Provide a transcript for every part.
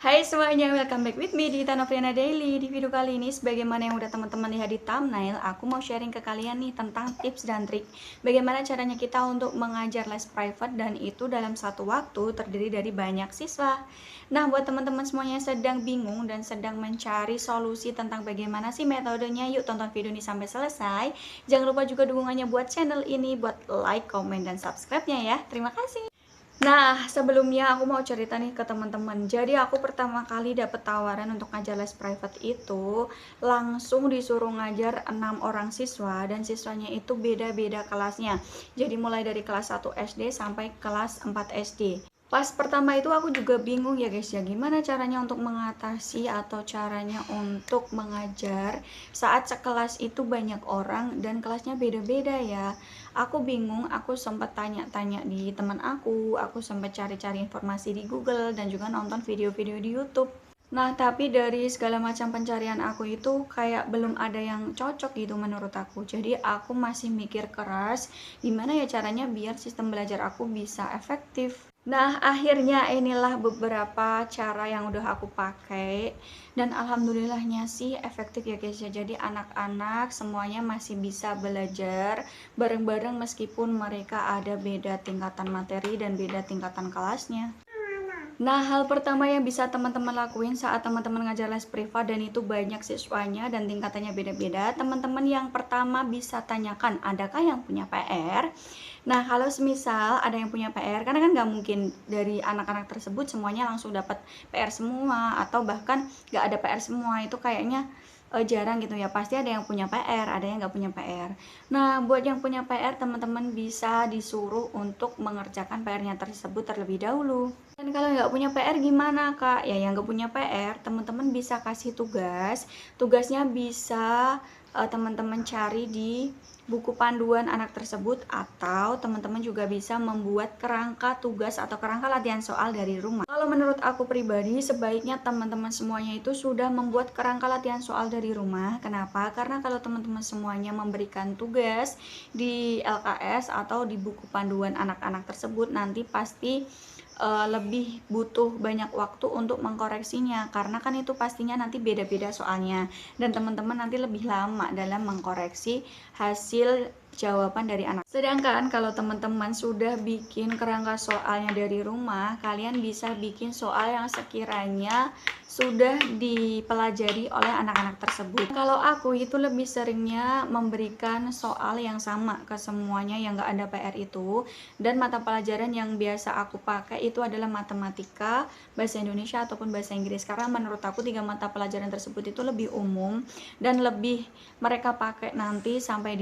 Hai semuanya, welcome back with me di Tanofriana Daily. Di video kali ini, sebagaimana yang udah teman-teman lihat di thumbnail, aku mau sharing ke kalian nih tentang tips dan trik bagaimana caranya kita untuk mengajar les private, dan itu dalam satu waktu terdiri dari banyak siswa. Nah, buat teman-teman semuanya yang sedang bingung dan sedang mencari solusi tentang bagaimana sih metodenya, yuk tonton video ini sampai selesai. Jangan lupa juga dukungannya buat channel ini, buat like, komen, dan subscribe-nya ya. Terima kasih. Nah, sebelumnya aku mau cerita nih ke teman-teman. Jadi aku pertama kali dapet tawaran untuk ngajar les private itu langsung disuruh ngajar 6 orang siswa, dan siswanya itu beda-beda kelasnya. Jadi mulai dari kelas 1 SD sampai kelas 4 SD. Pas pertama itu aku juga bingung ya guys ya, gimana caranya untuk mengatasi atau caranya untuk mengajar saat sekelas itu banyak orang dan kelasnya beda-beda ya. Aku bingung, aku sempat tanya-tanya di teman aku sempat cari-cari informasi di Google dan juga nonton video-video di YouTube. Nah, tapi dari segala macam pencarian aku itu kayak belum ada yang cocok gitu menurut aku. Jadi aku masih mikir keras gimana ya caranya biar sistem belajar aku bisa efektif. Nah, akhirnya inilah beberapa cara yang udah aku pakai, dan alhamdulillahnya sih efektif ya guys ya. Jadi anak-anak semuanya masih bisa belajar bareng-bareng meskipun mereka ada beda tingkatan materi dan beda tingkatan kelasnya. Nah, hal pertama yang bisa teman-teman lakuin saat teman-teman ngajar les privat dan itu banyak siswanya dan tingkatannya beda-beda, teman-teman yang pertama bisa tanyakan, adakah yang punya PR? Nah, kalau semisal ada yang punya PR, karena kan nggak mungkin dari anak-anak tersebut semuanya langsung dapat PR semua, atau bahkan nggak ada PR semua, itu kayaknya jarang gitu ya. Pasti ada yang punya PR, ada yang nggak punya PR. Nah, buat yang punya PR, teman-teman bisa disuruh untuk mengerjakan PR-nya tersebut terlebih dahulu. Dan kalau nggak punya PR gimana kak? Ya yang nggak punya PR, teman-teman bisa kasih tugas. Tugasnya bisa teman-teman cari di buku panduan anak tersebut, atau teman-teman juga bisa membuat kerangka tugas atau kerangka latihan soal dari rumah. Kalau menurut aku pribadi, sebaiknya teman-teman semuanya itu sudah membuat kerangka latihan soal dari rumah. Kenapa? Karena kalau teman-teman semuanya memberikan tugas di LKS atau di buku panduan anak-anak tersebut, nanti pasti lebih butuh banyak waktu untuk mengkoreksinya, karena kan itu pastinya nanti beda-beda soalnya, dan teman-teman nanti lebih lama dalam mengkoreksi hasil jawaban dari anak. Sedangkan kalau teman-teman sudah bikin kerangka soalnya dari rumah, kalian bisa bikin soal yang sekiranya sudah dipelajari oleh anak-anak tersebut. Kalau aku itu lebih seringnya memberikan soal yang sama ke semuanya yang gak ada PR itu, dan mata pelajaran yang biasa aku pakai itu adalah matematika, bahasa Indonesia ataupun bahasa Inggris, karena menurut aku 3 mata pelajaran tersebut itu lebih umum dan lebih mereka pakai nanti sampai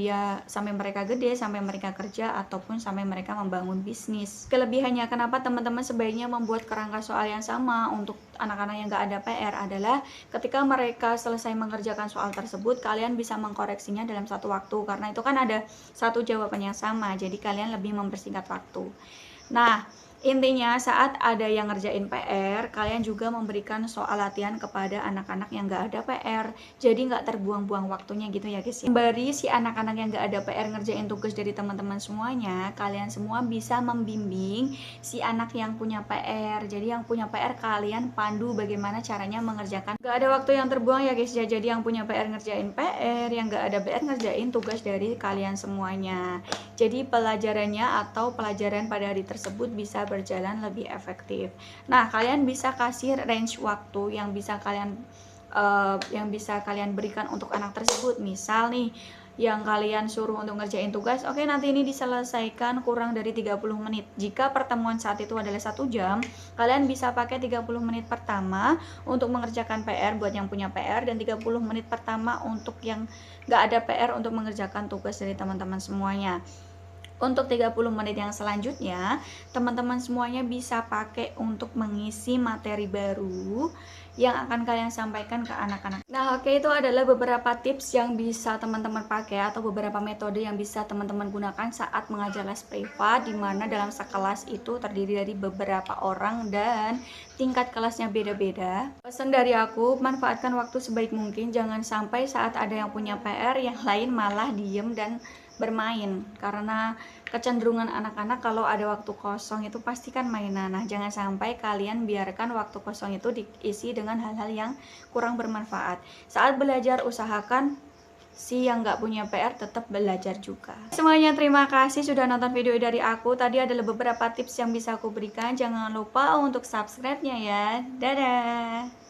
mereka gede, sampai mereka kerja, ataupun sampai mereka membangun bisnis. Kelebihannya kenapa teman-teman sebaiknya membuat kerangka soal yang sama untuk anak-anak yang gak ada PR adalah ketika mereka selesai mengerjakan soal tersebut, kalian bisa mengkoreksinya dalam satu waktu, karena itu kan ada satu jawaban yang sama, jadi kalian lebih mempersingkat waktu. Nah, intinya saat ada yang ngerjain PR, kalian juga memberikan soal latihan kepada anak-anak yang gak ada PR, jadi gak terbuang-buang waktunya gitu ya guys ya. Sembari si anak-anak yang gak ada PR ngerjain tugas dari teman-teman semuanya, kalian semua bisa membimbing si anak yang punya PR. Jadi yang punya PR kalian pandu bagaimana caranya mengerjakan. Gak ada waktu yang terbuang ya guys ya, jadi yang punya PR ngerjain PR, yang gak ada PR ngerjain tugas dari kalian semuanya. Jadi pelajarannya atau pelajaran pada hari tersebut bisa berjalan lebih efektif. Nah, kalian bisa kasih range waktu yang bisa kalian berikan untuk anak tersebut. Misal nih, yang kalian suruh untuk ngerjain tugas, oke, nanti ini diselesaikan kurang dari 30 menit. Jika pertemuan saat itu adalah 1 jam, kalian bisa pakai 30 menit pertama untuk mengerjakan PR buat yang punya PR, dan 30 menit pertama untuk yang gak ada PR untuk mengerjakan tugas dari teman-teman semuanya. Untuk 30 menit yang selanjutnya, teman-teman semuanya bisa pakai untuk mengisi materi baru yang akan kalian sampaikan ke anak-anak. Nah, oke, itu adalah beberapa tips yang bisa teman-teman pakai atau beberapa metode yang bisa teman-teman gunakan saat mengajar les privat, di mana dalam sekelas itu terdiri dari beberapa orang dan tingkat kelasnya beda-beda. Pesan dari aku, manfaatkan waktu sebaik mungkin, jangan sampai saat ada yang punya PR, yang lain malah diem dan bermain, karena kecenderungan anak-anak kalau ada waktu kosong itu pasti kan mainan. Nah, jangan sampai kalian biarkan waktu kosong itu diisi dengan hal-hal yang kurang bermanfaat. Saat belajar usahakan si yang nggak punya PR tetap belajar juga. Semuanya terima kasih sudah nonton video dari aku. Tadi adalah beberapa tips yang bisa aku berikan. Jangan lupa untuk subscribe-nya ya. Dadah!